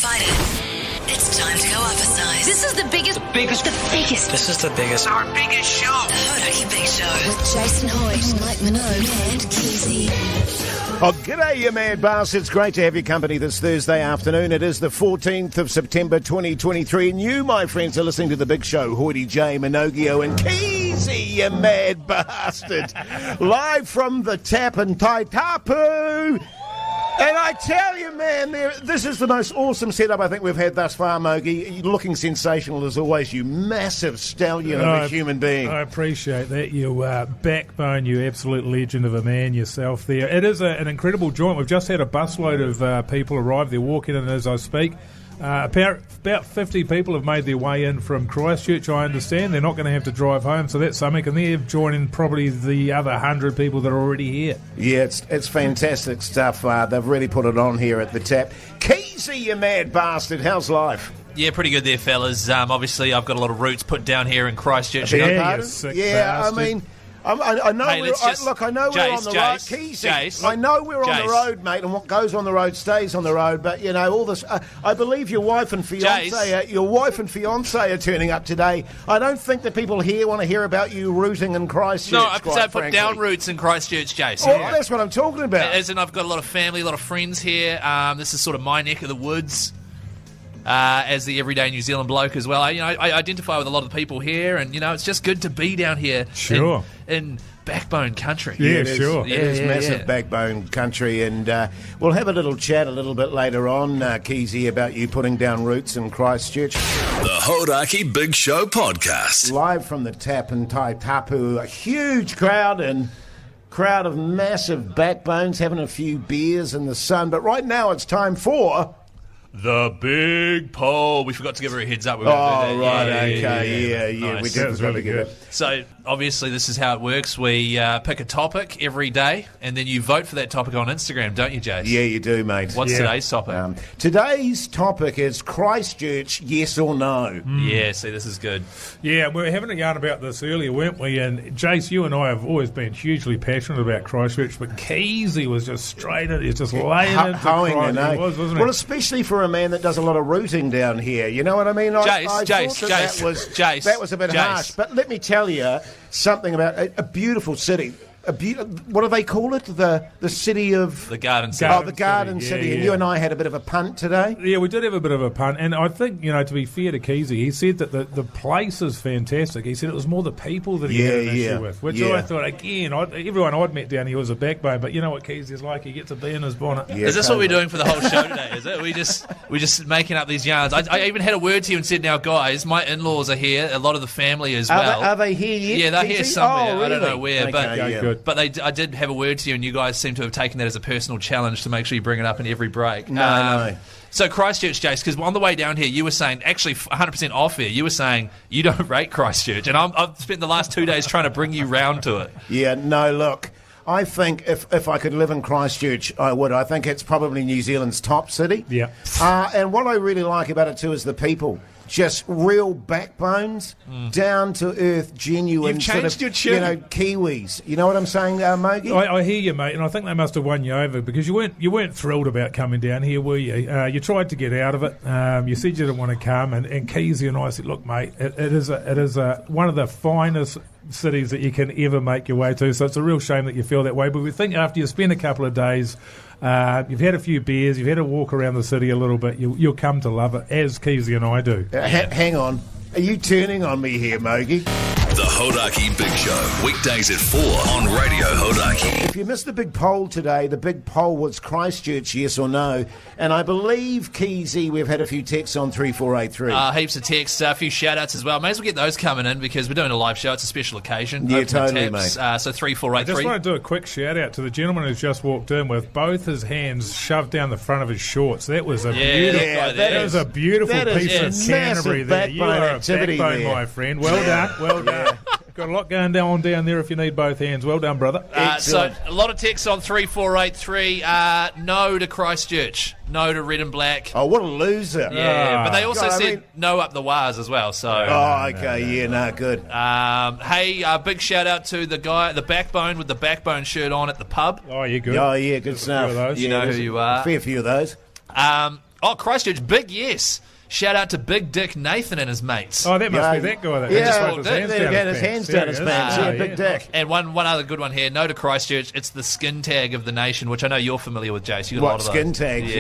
excited. It's time to go up a size. This is the biggest. This is the biggest. Our biggest show. The Hauraki Big Show. With Jason Hoyt, Mike Minogue, and Keyzie. Oh, g'day, you mad bastards. Great to have your company this Thursday afternoon. It is the 14th of September 2023, and you, my friends, are listening to The Big Show. Hoity J, Minogio, and Keyzie, you mad bastard. Live from the Tap and Taitapu. And I tell you, man, this is the most awesome setup I think we've had thus far, Mogi. Looking sensational as always, you massive stallion of a human being. I appreciate that. You backbone, you absolute legend of a man yourself there. It is an incredible joint. We've just had a busload of people arrive. They're walking in as I speak. About 50 people have made their way in from Christchurch, I understand. They're not going to have to drive home, so that's something. And they're joining probably the other 100 people that are already here. Yeah, it's fantastic stuff. They've really put it on here at the Tap. Keyzie, you mad bastard. How's life? Yeah, pretty good there, fellas. Obviously, I've got a lot of roots put down here in Christchurch. Yeah, you sick bastard. I mean... I know Hey, we're on the road, Keyzie. Jase, I know we're on the road, mate, and what goes on the road stays on the road. But you know all this. I believe your wife and fiance, are turning up today. I don't think that people here want to hear about you rooting in Christchurch. No, I put down roots in Christchurch, Jase. Oh, that's what I'm talking about. As in, I've got a lot of family, a lot of friends here. This is sort of my neck of the woods. As the everyday New Zealand bloke as well, I identify with a lot of the people here, and it's just good to be down here. Sure. In backbone country. Yeah, sure. It is massive backbone country, and we'll have a little chat a little bit later on, Keyzie, about you putting down roots in Christchurch. The Hauraki Big Show podcast. Live from the Tap and Taitapu, a huge crowd of massive backbones having a few beers in the sun. But right now it's time for... The big poll. We forgot to give her a heads up. Oh, right, okay, yeah. Nice. We did really good. So, obviously, this is how it works. We pick a topic every day, and then you vote for that topic on Instagram, don't you, Jase? Yeah, you do, mate. What's today's topic? Today's topic is Christchurch, yes or no? Yeah, see, this is good. Yeah, we were having a yarn about this earlier, weren't we? And Jase, you and I have always been hugely passionate about Christchurch, but Keyzie was just straight in, he's just laying into Christchurch. Wasn't it? Well, especially for a man that does a lot of rooting down here, you know what I mean? Jase, that was a bit harsh. But let me tell you something about a beautiful city. What do they call it? The city of... The Garden City. Oh, the Garden City. Yeah. And you and I had a bit of a punt today. Yeah, we did have a bit of a punt. And I think, to be fair to Keyzie, he said that the place is fantastic. He said it was more the people that he had an issue with, which I thought, again, everyone I'd met down here was a backbone, but you know what Keysie's like? He gets a bee in his bonnet. Yeah, is this what we're doing for the whole show today, is it? We're just making up these yarns. I even had a word to you and said, now, guys, my in-laws are here, a lot of the family as well. Are they here yet? Yeah, they're here somewhere. Oh, really? I don't know where. Okay, but I did have a word to you, and you guys seem to have taken that as a personal challenge to make sure you bring it up in every break. No. So Christchurch, Jase, because on the way down here, you were saying, actually 100% off here, you were saying you don't rate Christchurch, and I've spent the last 2 days trying to bring you round to it. Yeah, no, look, I think if I could live in Christchurch, I would. I think it's probably New Zealand's top city. Yeah. And what I really like about it too is the people. Just real backbones, down to earth, genuine. You've changed your tune. Kiwis. You know what I'm saying, Mogi? I hear you, mate, and I think they must have won you over because you weren't thrilled about coming down here, were you? You tried to get out of it. You said you didn't want to come, and Keyzie and I said, look, mate, it is one of the finest cities that you can ever make your way to. So it's a real shame that you feel that way. But we think after you spend a couple of days. You've had a few beers, you've had a walk around the city a little bit, you'll come to love it, as Keyzie and I do. Hang on. Are you turning on me here, Mogi? The Hauraki Big Show, weekdays at 4 on Radio Hauraki. If you missed the big poll today, the big poll was Christchurch, yes or no. And I believe, Keyzie, we've had a few texts on 3483. Heaps of texts, a few shout-outs as well. May as well get those coming in because we're doing a live show. It's a special occasion. Yeah, Open totally, taps. mate. So 3483. I just want to do a quick shout-out to the gentleman who's just walked in with both his hands shoved down the front of his shorts. That was a beautiful piece of Canterbury there. You are a backbone, my friend. Well done, well done. Got a lot going on down there if you need both hands. Well done, brother. So a lot of texts on 3483. No to Christchurch. No to red and black. Oh, what a loser. Yeah, but they also said no up the wires as well. So. Oh, okay. Good. Hey, big shout out to the guy, the backbone with the backbone shirt on at the pub. Oh, you're good. Oh, yeah, good stuff. You know who you are. A fair few of those. Oh, Christchurch, big yes. Shout out to Big Dick Nathan and his mates. Oh, that must be that guy. That just Yeah, walked his in. hands his hands down his pants. Yeah, big dick. And one other good one here. No to Christchurch. It's the skin tag of the nation, which I know you're familiar with, Jase. You got a lot What, of those. skin tags?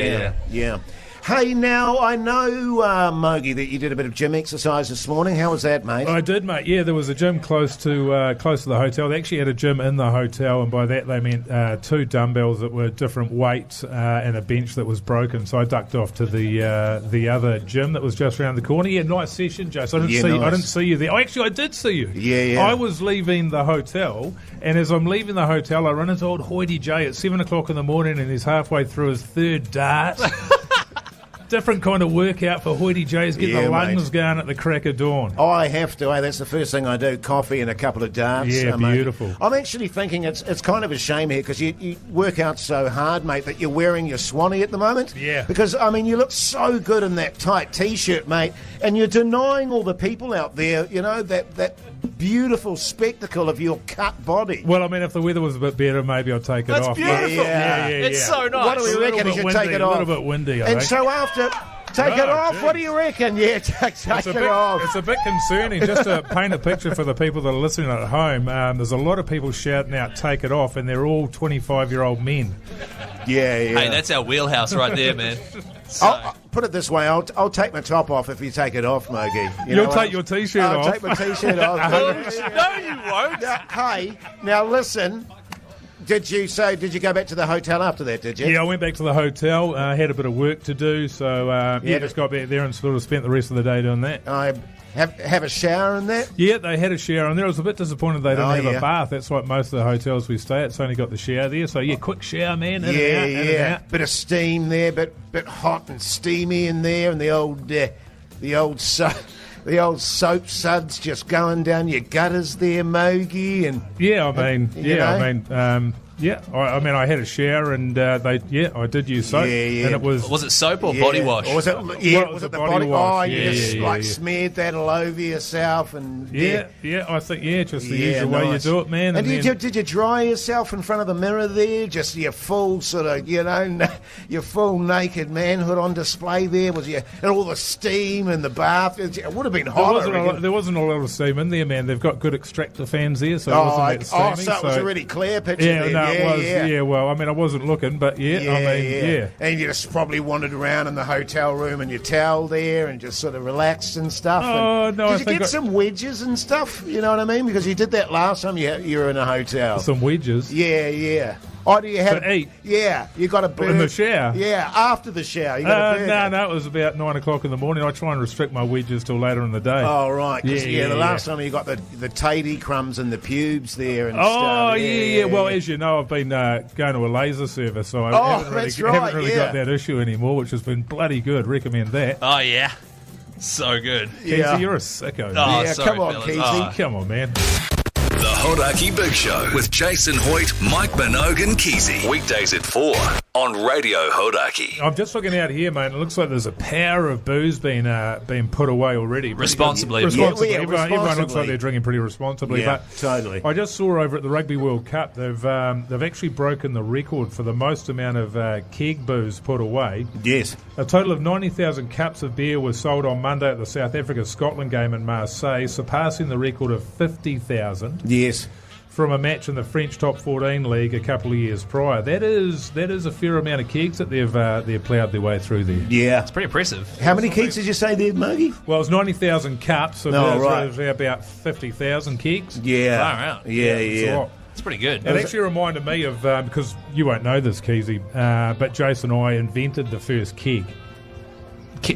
Yeah. Hey, now, I know, Mogi, that you did a bit of gym exercise this morning. How was that, mate? I did, mate. Yeah, there was a gym close to the hotel. They actually had a gym in the hotel, and by that they meant 2 dumbbells that were different weights and a bench that was broken. So I ducked off to the other gym that was just around the corner. Yeah, nice session, Jase. I didn't see you there. Oh, actually, I did see you. Yeah. I was leaving the hotel, and as I'm leaving the hotel, I run into old Hoity J at 7 o'clock in the morning, and he's halfway through his 3rd dart. Different kind of workout for Hoity J's, getting the lungs going at the crack of dawn. Oh, I have to. That's the first thing I do. Coffee and a couple of darts. Yeah, beautiful. Mate. I'm actually thinking it's kind of a shame here because you work out so hard, mate, that you're wearing your Swanee at the moment. Yeah. Because, I mean, you look so good in that tight T-shirt, mate, and you're denying all the people out there, you know, that beautiful spectacle of your cut body. Well, I mean, if the weather was a bit better, maybe I'd take it That's off. beautiful. Yeah. It's so nice. What do we reckon? You should take it off. A little bit windy, I And think. so after... Take it off. Gee. What do you reckon? Yeah, take it off. It's a bit concerning. Just to paint a picture for the people that are listening at home, there's a lot of people shouting out, take it off, and they're all 25-year-old men. Yeah. Hey, that's our wheelhouse right there, man. So, I'll put it this way, I'll take my top off if you take it off, Mogi. You'll take your T-shirt off. I'll take my T-shirt off. no, you won't. Hey, now listen. Did you go back to the hotel after that, did you? Yeah, I went back to the hotel, had a bit of work to do, so just got back there and sort of spent the rest of the day doing that. I have a shower in that? Yeah, they had a shower in there. I was a bit disappointed they didn't have a bath. That's like most of the hotels we stay at. It's only got the shower there. So, yeah, quick shower, man. In and out. Bit of steam there, bit hot and steamy in there, and the old soap suds just going down your gutters there, Mogi. And yeah, I mean, I had a shower and I did use soap. Yeah. And it was it soap or body wash? Or was it the body wash? Oh, you just smeared that all over yourself and I think just the usual way you do it, man. And did you dry yourself in front of the mirror there? Just your full sort of, your full naked manhood on display there? And all the steam in the bath? It would have been hot. There wasn't a lot of steam in there, man. They've got good extractor fans there, so it wasn't that steamy. So it was a really clear picture there. It was. Yeah, well, I mean, I wasn't looking, but yeah. And you just probably wandered around in the hotel room and your towel there and just sort of relaxed and stuff. Did you get some wedges and stuff? You know what I mean? Because you did that last time you were in a hotel. Some wedges? Yeah. Oh, do you have to eat? Yeah, you got a burger. In the shower? Yeah, after the shower. You got a burger. No, it was about 9 o'clock in the morning. I try and restrict my wedges till later in the day. Oh, right. The last time you got the tatey crumbs and the pubes there and stuff. Oh, yeah. Well, as you know, I've been going to a laser service, so I haven't really got that issue anymore, which has been bloody good. Recommend that. Oh, yeah. So good. Keyzie, you're a sicko. Oh, yeah, sorry, come on, fellas. Keyzie. Come on, man. The Hauraki Big Show with Jason Hoyt, Mike Minogue and Keyzie. Weekdays at 4 on Radio Hauraki. I'm just looking out here, mate. It looks like there's a power of booze being put away already. Responsibly. Responsibly. Yeah, Everyone looks like they're drinking pretty responsibly. Yeah, but totally. I just saw over at the Rugby World Cup, they've actually broken the record for the most amount of keg booze put away. Yes. A total of 90,000 cups of beer was sold on Monday at the South Africa-Scotland game in Marseille, surpassing the record of 50,000. Yes. From a match in the French Top 14 League a couple of years prior. That is a fair amount of kegs that they've ploughed their way through there. Yeah. It's pretty impressive. How many kegs did you say there, Mogi? Well, it's 90,000 cups, so there's about 50,000 kegs. Yeah. Far out. Yeah. It's a lot. It's pretty good. It actually reminded me of, because you won't know this, Keyzie, but Jase and I invented the first keg.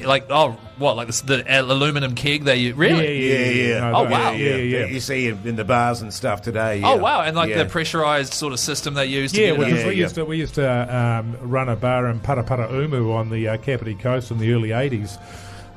Like the aluminum keg they use? Really? Yeah. Oh, wow. Yeah. You see it in the bars and stuff today. Yeah. Oh, wow. And the pressurised sort of system they use to get it out. We used to run a bar in Paraparaumu on the Kapiti Coast in the early 80s.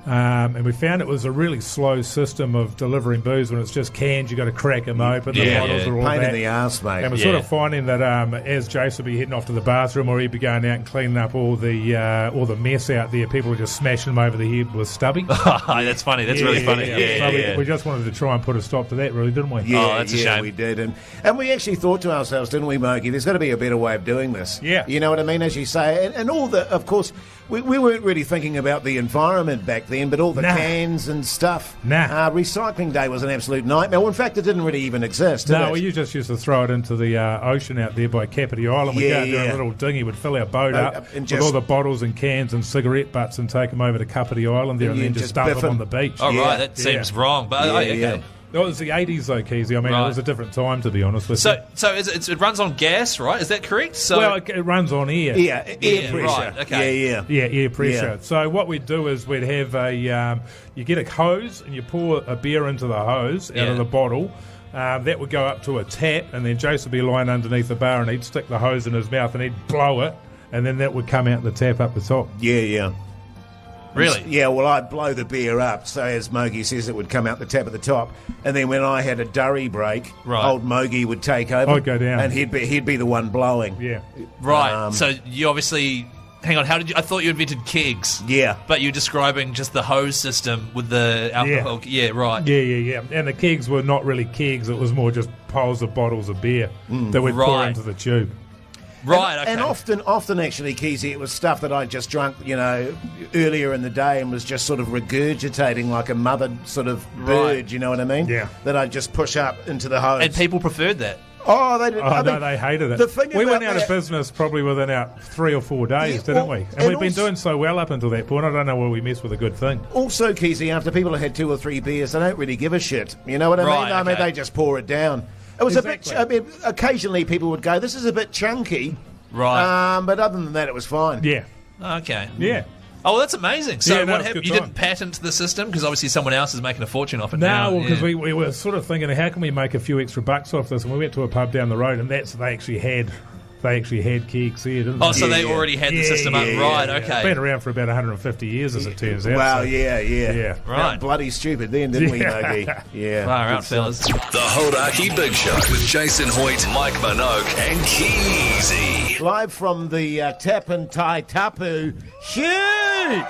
And we found it was a really slow system of delivering booze. When it's just cans, you got to crack them open. The bottles are all pain that. in the arse, mate. And we're sort of finding that as Jase would be heading off to the bathroom, or he'd be going out and cleaning up all the mess out there, people were just smashing them over the head with stubby. That's funny. That's really funny. So we just wanted to try and put a stop to that, really, didn't we? Yeah, that's a shame. We did. And we actually thought to ourselves, didn't we, Mogi, there's got to be a better way of doing this. Yeah. You know what I mean? As you say. And all the, of course, We weren't really thinking about the environment back then, but all the cans and stuff. Recycling day was an absolute nightmare. Well, in fact, it didn't really even exist, did it? No, you just used to throw it into the ocean out there by Kapiti Island. We'd go out there in a little dinghy, we'd fill our boat up with all the bottles and cans and cigarette butts and take them over to Kapiti Island there and then just dump them on the beach. Oh, right, that seems wrong. But okay. It was the 80s though, Keyzie. I mean, it was a different time, to be honest with you. So it runs on gas, right? Is that correct? Well, it runs on air. Yeah, air pressure. Right, okay. Yeah, air pressure. Yeah. So what we'd do is we'd have you get a hose and you pour a beer into the hose out of the bottle. That would go up to a tap, and then Jase would be lying underneath the bar and he'd stick the hose in his mouth and he'd blow it, and then that would come out the tap up the top. Yeah. Really? Yeah, well, I'd blow the beer up, so as Mogi says, it would come out the tap at the top. And then when I had a durry break, old Mogi would take over. I'd go down. And he'd be the one blowing. Yeah. Right. So you obviously... Hang on, I thought you invented kegs. Yeah. But you're describing just the hose system with the alcohol. Yeah, right. Yeah. And the kegs were not really kegs, it was more just piles of bottles of beer that we'd pour into the tube. Right, okay. And often actually, Keyzie, it was stuff that I just drunk, earlier in the day and was just sort of regurgitating like a mothered sort of bird, you know what I mean? Yeah. That I'd just push up into the hose. And people preferred that. Oh, they did. No, they hated it. We went out of business probably within 3 or 4 days, didn't we? And we've been doing so well up until that point. I don't know where we messed with a good thing. Also, Keyzie, after people have had 2 or 3 beers, they don't really give a shit. You know what I mean? I mean, they just pour it down. It was a bit... I mean, occasionally people would go, this is a bit chunky. Right. But other than that, it was fine. Yeah. Okay. Yeah. Oh, well, that's amazing. So what happened? You time. didn't patent the system because obviously someone else is making a fortune off it now. No, because we were sort of thinking, how can we make a few extra bucks off this? And we went to a pub down the road, and they actually had kegs there, didn't they? Oh, so they already had the system up. Right, okay. It's been around for about 150 years, as it turns out. Wow, so. Yeah. Right. Bloody stupid then, didn't we, Nogi? Yeah. Far out, fellas. The Hauraki Big Show with Jason Hoyt, Mike Minogue, and Keyzie. Live from the Tap and Tai Tapu. Huge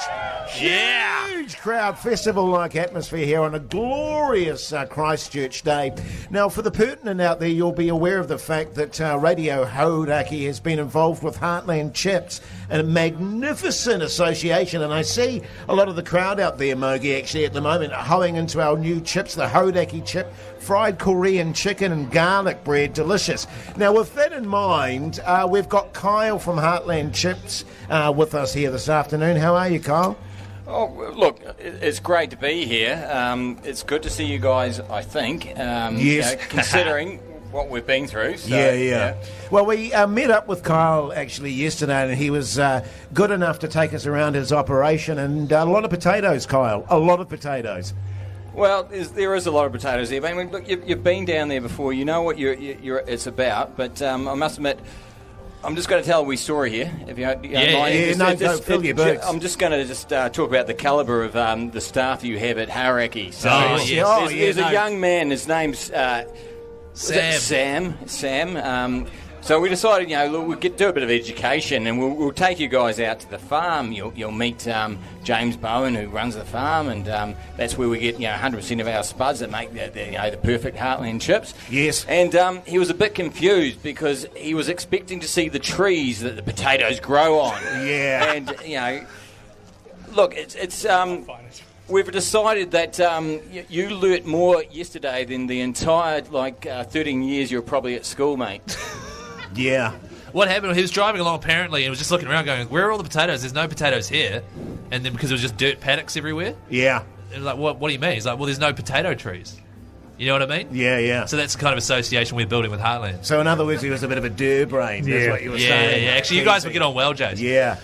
crowd, festival-like atmosphere here on a glorious Christchurch day. Now, for the pertinent out there, you'll be aware of the fact that Radio Hauraki has been involved with Heartland Chips, a magnificent association, and I see a lot of the crowd out there, Mogi, actually at the moment, hoeing into our new chips, the Hauraki Chip, fried Korean chicken and garlic bread, delicious. Now, with that in mind, we've got Kyle from Heartland Chips with us here this afternoon. How are you, Kyle? Oh, look, it's great to be here. It's good to see you guys, I think, yes. Considering what we've been through. So, yeah. Well, we met up with Kyle actually yesterday, and he was good enough to take us around his operation, and a lot of potatoes, Kyle, a lot of potatoes. Well, there is a lot of potatoes there. I mean, look, you've been down there before. You know what it's about. But I must admit, I'm just going to tell a wee story here. If you don't mind. Go fill your boots. I'm just going to talk about the calibre of the staff you have at Hauraki. So there's a young man. His name's Sam. So we decided, we'll do a bit of education, and we'll take you guys out to the farm. You'll meet James Bowen, who runs the farm, and that's where we get 100% of our spuds that make the perfect Heartland chips. Yes. And he was a bit confused because he was expecting to see the trees that the potatoes grow on. Yeah. And look, it's we've decided that you learnt more yesterday than the entire 13 years you were probably at school, mate. Yeah. What happened? He was driving along apparently and was just looking around going, where are all the potatoes? There's no potatoes here. And then because it was just dirt paddocks everywhere. Yeah. And like, what do you mean? He's like, well, there's no potato trees. You know what I mean? Yeah. So that's the kind of association we're building with Heartland. So in other words, he was a bit of a brain. That's what you were saying. Yeah. Actually, you guys would get on well, Jase. Yeah.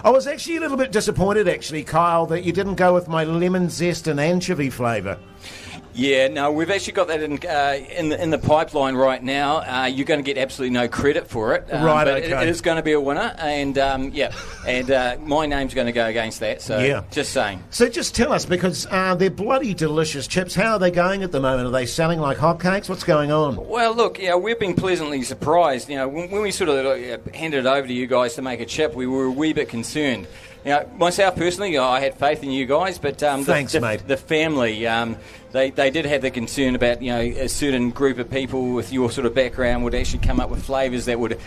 I was actually a little bit disappointed, actually, Kyle, that you didn't go with my lemon zest and anchovy flavour. Yeah, no, we've actually got that in the pipeline right now. You're going to get absolutely no credit for it. Right, but okay. It is going to be a winner, and my name's going to go against that. So just saying. So just tell us, because they're bloody delicious chips. How are they going at the moment? Are they selling like hotcakes? What's going on? Well, look, we've been pleasantly surprised. When we sort of handed it over to you guys to make a chip, we were a wee bit concerned. Myself personally, I had faith in you guys, but thanks, mate. The family, they did have the concern about a certain group of people with your sort of background would actually come up with flavours that would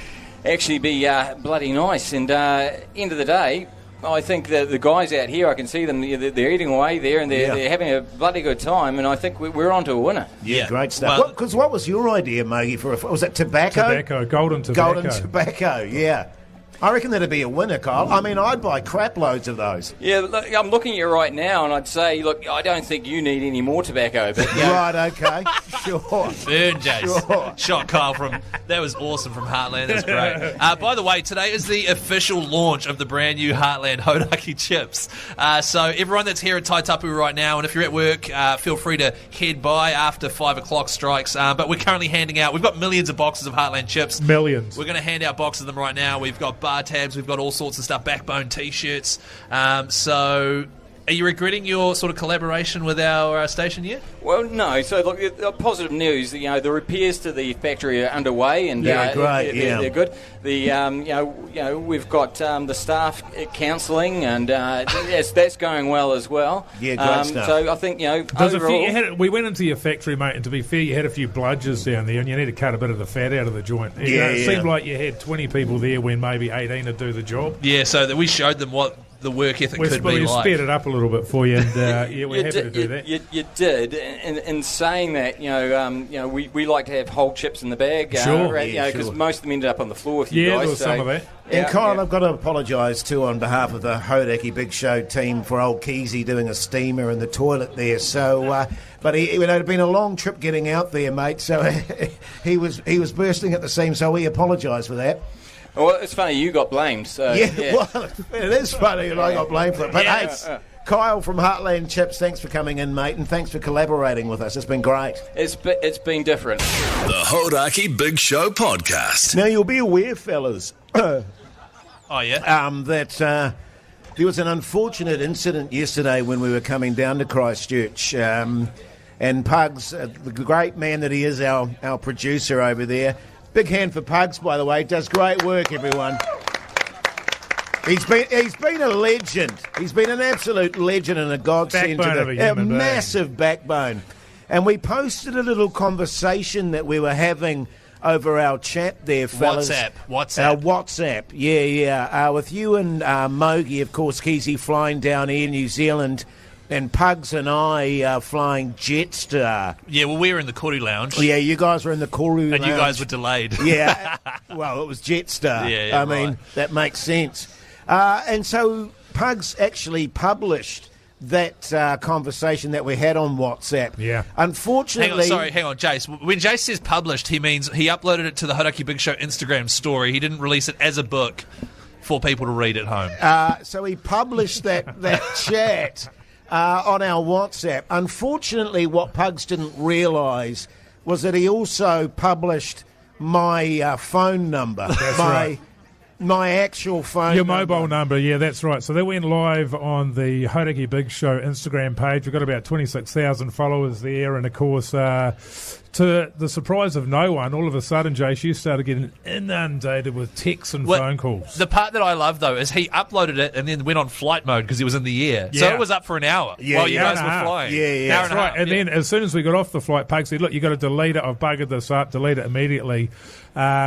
actually be bloody nice. And end of the day, I think that the guys out here, I can see them, they're eating away there and they're having a bloody good time, and I think we're on to a winner. Yeah, great stuff. Because what was your idea, Mogi, was it tobacco? Golden tobacco. Golden tobacco, yeah. I reckon that'd be a winner, Kyle. I mean, I'd buy crap loads of those. Yeah, look, I'm looking at you right now, and I'd say, look, I don't think you need any more tobacco. But right, okay, sure. Burn, Jase. Sure. Shot Kyle that was awesome from Heartland. That's great. By the way, today is the official launch of the brand new Heartland Hauraki Chips. So everyone that's here at Taitapu right now, and if you're at work, feel free to head by after 5 o'clock strikes. But we're currently handing out, we've got millions of boxes of Heartland chips. Millions. We're going to hand out boxes of them right now. We've got bar tabs, we've got all sorts of stuff, backbone t-shirts. So are you regretting your sort of collaboration with our station yet? Well, no. So look, positive news. The repairs to the factory are underway, and great. They're good. We've got the staff counselling, and that's going well as well. Yeah, great stuff. So I think overall, we went into your factory, mate, and to be fair, you had a few bludgers down there, and you need to cut a bit of the fat out of the joint. It seemed like you had 20 people there when maybe 18 to do the job. Yeah, so that we showed them what the work ethic could be like. We sped it up a little bit for you, and we're happy to do that. You did. In saying that, we like to have whole chips in the bag. Sure. Because most of them ended up on the floor with you guys. Yeah, there was some of that. And Kyle, I've got to apologise too on behalf of the Hauraki Big Show team for old Keyzie doing a steamer in the toilet there. So, but it had been a long trip getting out there, mate. So he was bursting at the seams. So we apologise for that. Well, it's funny you got blamed. So well, it is funny that I got blamed for it. But hey, Kyle from Heartland Chips, thanks for coming in, mate, and thanks for collaborating with us. It's been great. It's been different. The Hauraki Big Show podcast. Now you'll be aware, fellas. Oh yeah. That there was an unfortunate incident yesterday when we were coming down to Christchurch, and Pugs, the great man that he is, our producer over there. Big hand for Pugs, by the way. Does great work, everyone. He's been a legend. He's been an absolute legend and a godsend to a massive backbone. And we posted a little conversation that we were having over our chat there, fellas. WhatsApp. Yeah. With you and Mogi, of course, Keyzie flying down Air New Zealand. And Pugs and I flying Jetstar. Yeah, well, we were in the Koru Lounge. Yeah, you guys were in the Koru Lounge. And you guys were delayed. Yeah, well, it was Jetstar. Yeah, I mean, that makes sense. And so Pugs actually published that conversation that we had on WhatsApp. Yeah. Unfortunately... Hang on, Jase. When Jase says published, he means he uploaded it to the Hauraki Big Show Instagram story. He didn't release it as a book for people to read at home. So he published that chat... on our WhatsApp. Unfortunately, what Pugs didn't realise was that he also published my phone number. That's right. My actual phone Your number. mobile number, yeah, that's right. So that went live on the Hauraki Big Show Instagram page. We've got about 26,000 followers there, and of course, to the surprise of no one, all of a sudden, Jase, you started getting inundated with texts and phone calls. The part that I love, though, is he uploaded it and then went on flight mode because he was in the air. Yeah. So it was up for an hour while you guys were flying. Yeah. That's right. And then as soon as we got off the flight, Pug said, look, you've got to delete it. I've buggered this up. Delete it immediately.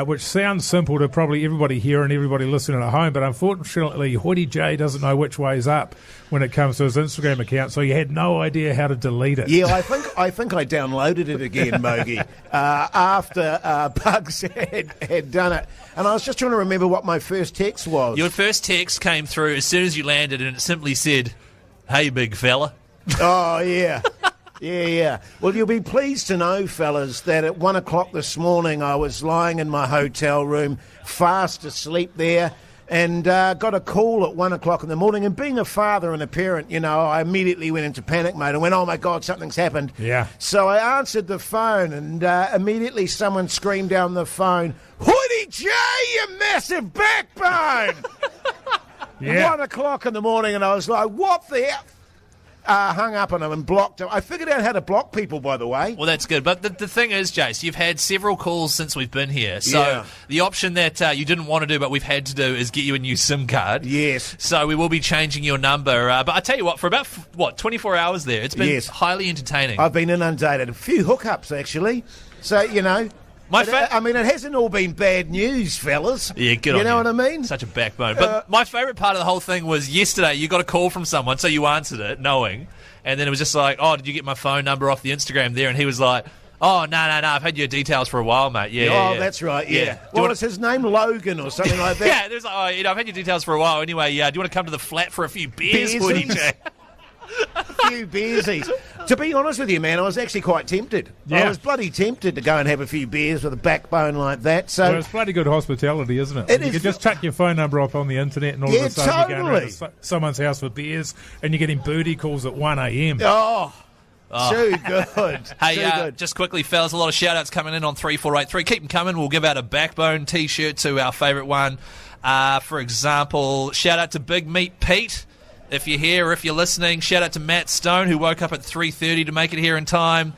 Which sounds simple to probably everybody here and everybody listening at home, but unfortunately, Hoity J doesn't know which way's up when it comes to his Instagram account, so he had no idea how to delete it. Yeah, I think I downloaded it again, Mogi, after Pugs had done it. And I was just trying to remember what my first text was. Your first text came through as soon as you landed, and it simply said, "Hey, big fella." Oh, yeah. Yeah. Well, you'll be pleased to know, fellas, that at 1 o'clock this morning I was lying in my hotel room, fast asleep there, and got a call at 1 o'clock in the morning. And being a father and a parent, I immediately went into panic mode and went, oh, my God, something's happened. Yeah. So I answered the phone, and immediately someone screamed down the phone, Hoity J, you massive backbone! Yeah. 1 o'clock in the morning, and I was like, what the hell? Hung up on him and blocked him. I figured out how to block people, by the way. Well, that's good. But the thing is, Jase, you've had several calls since we've been here. So the option that you didn't want to do but we've had to do is get you a new SIM card. Yes. So we will be changing your number. But I tell you what, for about, 24 hours there, it's been highly entertaining. I've been inundated. A few hookups, actually. So, It hasn't all been bad news, fellas. Yeah, good on you. You know what I mean? Such a backbone. But my favourite part of the whole thing was yesterday you got a call from someone, so you answered it knowing, and then it was just like, oh, did you get my phone number off the Instagram there? And he was like, oh, no, I've had your details for a while, mate. Yeah. That's right, yeah. Well, is his name Logan or something like that? Yeah, there's like, I've had your details for a while. Anyway, do you want to come to the flat for a few beers, Woody J? A few beersies. To be honest with you, man, I was actually quite tempted. Yeah. I was bloody tempted to go and have a few beers with a backbone like that. So it's bloody good hospitality, isn't it? It you is. could just chuck your phone number up on the internet and all of a sudden you're going around to someone's house for beers and you're getting booty calls at 1 a.m. Too good. Hey, Too good. just quickly, fellas, a lot of shout-outs coming in on 3483. Keep them coming. We'll give out a backbone T-shirt to our favourite one. For example, shout-out to Big Meat Pete. If you're here or if you're listening, shout out to Matt Stone, who woke up at 3:30 to make it here in time.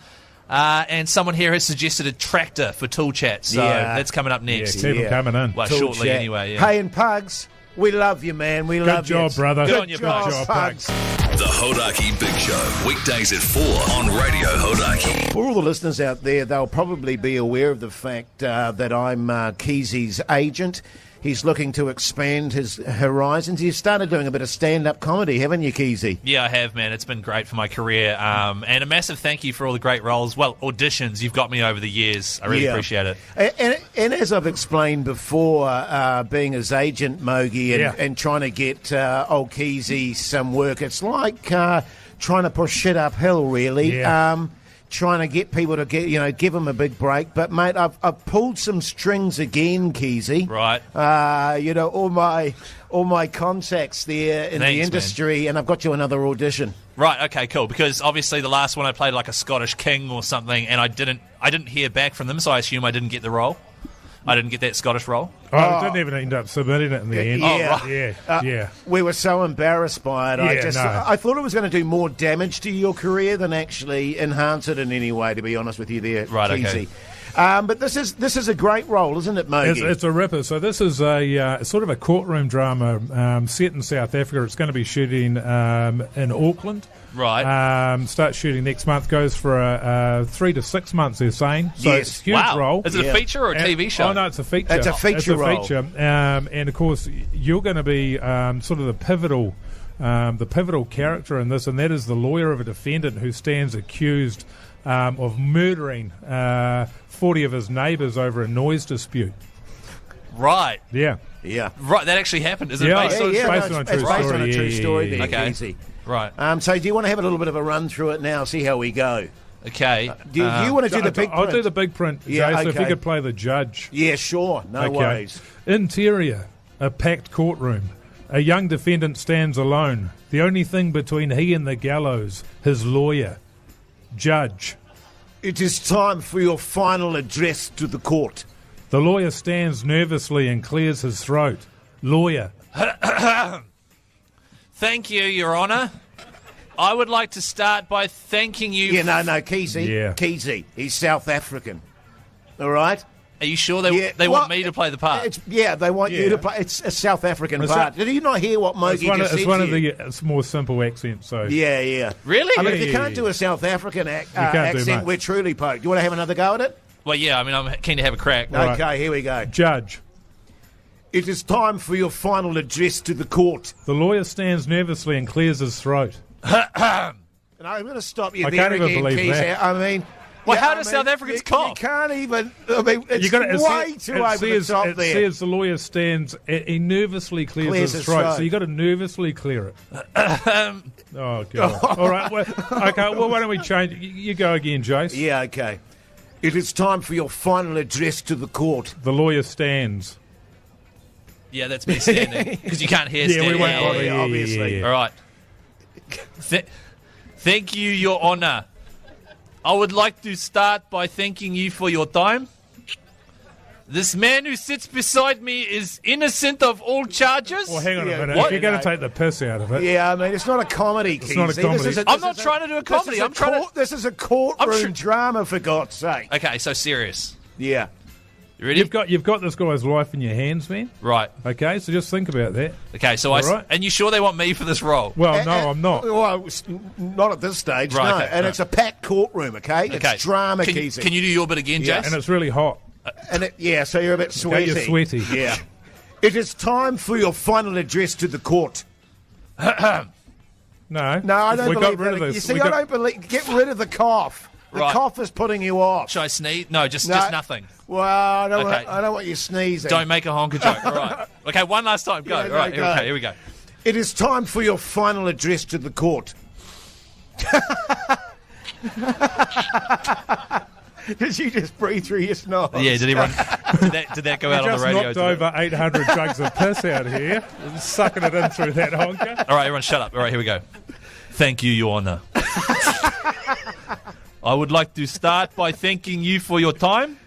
And someone here has suggested a tractor for Tool Chat, so that's coming up next. Keep them coming in. Well, Tool shortly Chat. anyway. Yeah. Hey, and Pugs, we love you, man. We love you. Good job, brother. Good on you, job, Pugs. The Hauraki Big Show, weekdays at 4 on Radio Hauraki. For all the listeners out there, they'll probably be aware of the fact that I'm Keyzie's agent. He's looking to expand his horizons. You've started doing a bit of stand-up comedy, haven't you, Keyzie? Yeah, I have, man. It's been great for my career. And a massive thank you for all the great roles, auditions you've got me over the years. I really appreciate it. And as I've explained before, being his agent, Mogi, and trying to get old Keyzie some work, it's like trying to push shit uphill, really. Yeah. Trying to get people to give him a big break. But, mate, I've pulled some strings again, Keyzie. Right. All my contacts there in the industry, and I've got you another audition. Right, okay, cool. Because obviously the last one I played like a Scottish king or something, and I didn't hear back from them, so I assume I didn't get the role. I didn't get that Scottish role. I didn't even end up submitting it in the end. Yeah. We were so embarrassed by it. I thought it was going to do more damage to your career than actually enhance it in any way, to be honest with you there, right, Keyzie. Okay. But this is a great role, isn't it, Mogi? It's a ripper. So this is a sort of a courtroom drama set in South Africa. It's going to be shooting in Auckland. Right. Start shooting next month. Goes for 3 to 6 months, they're saying. So it's a huge role. Is it a feature or a TV show? Oh, no, it's a feature. It's a feature role. And, of course, you're going to be sort of the pivotal character in this, and that is the lawyer of a defendant who stands accused of murdering 40 of his neighbours over a noise dispute. Right. Yeah. Right, that actually happened. Is it based on a true story there, okay. Keyzie. Right. So do you want to have a little bit of a run through it now, see how we go? Okay. Do you want to do the big print? I'll do the big print, Jase, if you could play the judge. Yeah, sure. No worries. Interior, a packed courtroom. A young defendant stands alone. The only thing between he and the gallows, his lawyer. Judge. It is time for your final address to the court. The lawyer stands nervously and clears his throat. Lawyer. Thank you, Your Honour. I would like to start by thanking you... No, Keyzie. Yeah. Keyzie. He's South African. All right? Are you sure they want me to play the part? They want you to play. It's a South African part. Did you not hear what Mogi just said? It's one of the more simple accents. So Yeah. Really? I mean, if you can't do a South African accent, we're truly poked. You want to have another go at it? Well, yeah, I mean, I'm keen to have a crack. Right. Okay, here we go. Judge. It is time for your final address to the court. The lawyer stands nervously and clears his throat. And I'm going to stop you there again, Keyzie. I mean... Well, how do South Africans cough? You can't even... I mean, it's way too over the top there. It says the lawyer stands... He nervously clears his throat. So you've got to nervously clear it. Oh, God. All right. Well, why don't we change... You go again, Jase. Yeah, okay. It is time for your final address to the court. The lawyer stands. Yeah, that's me standing. Because you can't hear standing. We won't bother you, obviously. Yeah. All right. Thank you, Your Honour. I would like to start by thanking you for your time. This man who sits beside me is innocent of all charges. Well, hang on a minute. What? If you're going to take the piss out of it. Yeah, I mean, it's not a comedy, Keyzie. It's not a comedy. I'm not trying to do a comedy. This is a courtroom drama, for God's sake. Okay, so serious. Yeah. You ready? You've got this guy's life in your hands, man. Right. Okay, so just think about that. Okay, so and you sure they want me for this role? Well, no, I'm not. Well, not at this stage, right, no. Okay, and it's a packed courtroom, okay? It's drama, Keyzie. Can you do your bit again, Jase? And it's really hot. So you're a bit sweaty. You're sweaty. Yeah. It is time for your final address to the court. No, I don't we believe got rid that. of this. You see, I don't believe... Get rid of the cough. The cough is putting you off. Should I sneeze? No, just nothing. Well, I don't, Okay. I don't want you sneezing. Don't make a honker joke. All right. Okay, one last time. Go. Yeah, All right. go. Okay, here we go. It is time for your final address to the court. Did you just breathe through your snot? Yeah, did that go out on the radio? Just knocked over 800 jugs of piss out here, sucking it in through that honker. All right, everyone shut up. All right, here we go. Thank you, Your Honour. I would like to start by thanking you for your time.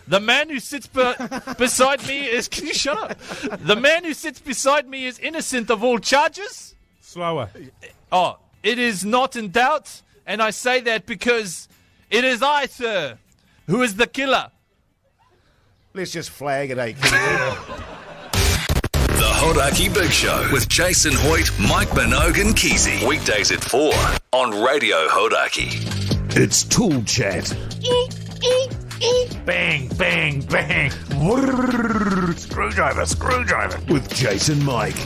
The man who sits beside me is... Can you shut up? The man who sits beside me is innocent of all charges. Slower. Oh, it is not in doubt, and I say that because it is I, sir, who is the killer. Let's just flag it, The Hauraki Big Show with Jason Hoyt, Mike Minogue and Keyzie. Weekdays at 4 on Radio Hauraki. It's Tool Chat. Bang, bang, bang. Screwdriver. With Jason Mike.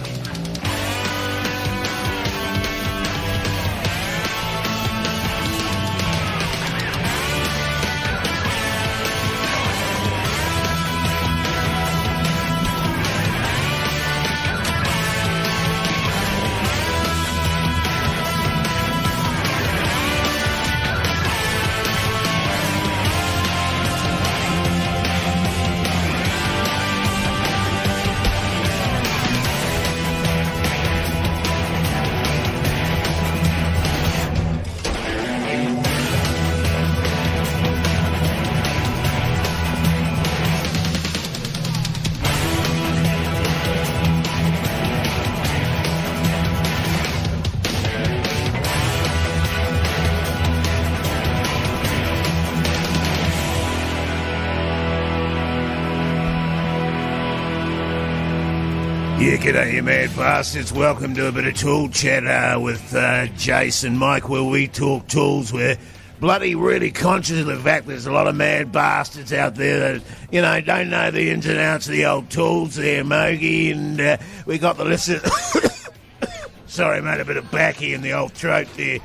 Yeah, g'day, you mad bastards. Welcome to a bit of Tool Chat with Jase and Mike, where we talk tools. We're bloody really conscious of the fact there's a lot of mad bastards out there that, don't know the ins and outs of the old tools there, Mogi, and we got the listen... Sorry, mate, a bit of backy in the old throat there.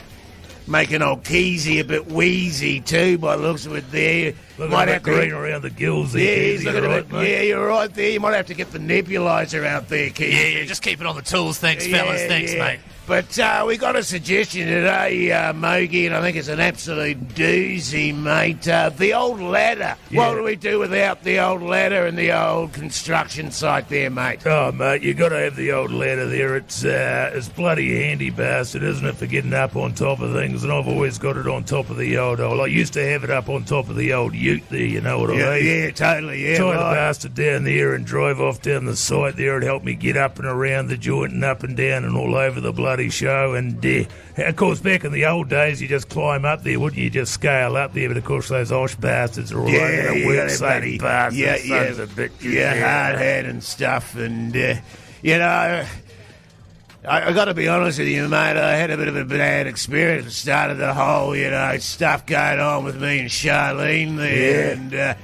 Making old Keyzie a bit wheezy too, by the looks of it there. Might have green around the gills there. Yeah, he's Keyzie, looking right, a bit, mate? yeah, you're right there. You might have to get the nebulizer out there, Keyzie. Yeah, just keep it on the tools. Thanks, fellas. Thanks, mate. But we got a suggestion today, Mogi, and I think it's an absolute doozy, mate. The old ladder. Yeah. What do we do without the old ladder and the old construction site there, mate? Oh, mate, you got to have the old ladder there. It's bloody handy, bastard, isn't it, for getting up on top of things? And I've always got it on top of the old. I used to have it up on top of the old ute there. You know what I mean? Yeah, totally. Yeah, Tie the right. bastard down there and drive off down the site there. It helped me get up and around the joint and up and down and all over the bloody show. And of course, back in the old days, you just climb up there, wouldn't you? Just scale up there. But of course, those Osh bastards are all over the work, same bastards, sons of bitches. hard hat and stuff. And I got to be honest with you, mate. I had a bit of a bad experience at the start of the whole, stuff going on with me and Charlene there.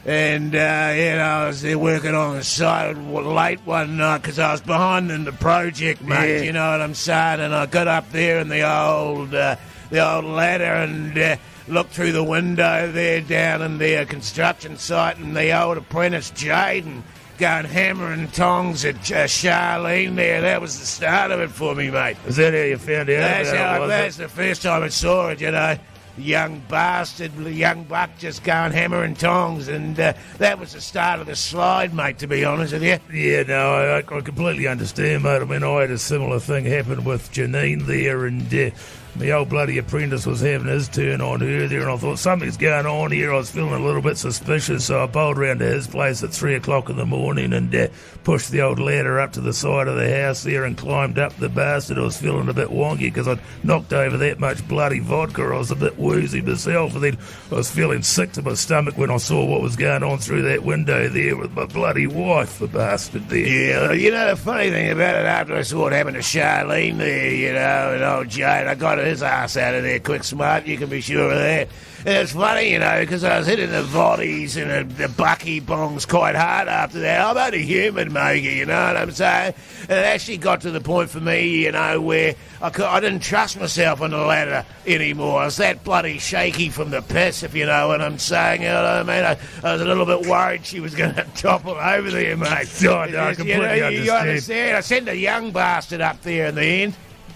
And I was there working on the site late one night because I was behind in the project, mate. Yeah. You know what I'm saying? And I got up there in the old ladder and looked through the window there down in the construction site, and the old apprentice Jaden going hammer and tongs at Charlene there. That was the start of it for me, mate. Is that how you found out? That's the first time I saw it, Young bastard, young buck just going hammer and tongs, and that was the start of the slide, mate, to be honest with you. Yeah, no, I completely understand, mate. I mean, I had a similar thing happen with Janine there, and my old bloody apprentice was having his turn on her there, and I thought, something's going on here. I was feeling a little bit suspicious, so I bowled round to his place at 3 o'clock in the morning and pushed the old ladder up to the side of the house there and climbed up the bastard. I was feeling a bit wonky because I'd knocked over that much bloody vodka. I was a bit woozy myself, and then I was feeling sick to my stomach when I saw what was going on through that window there with my bloody wife, the bastard there. Yeah, you know, the funny thing about it, after I saw what happened to Charlene there, you know, and old Jade, I got his ass out of there quick smart, you can be sure of that. And it's funny, you know, because I was hitting the bodies and the bucky bongs quite hard after that. I'm only human, Mogi, you know what I'm saying? And it actually got to the point for me, you know, where I didn't trust myself on the ladder anymore. I was that bloody shaky from the piss, if you know what I'm saying. You know what I mean? I was a little bit worried she was going to topple over there, mate. No, I completely understand. You understand? I sent a young bastard up there in the end.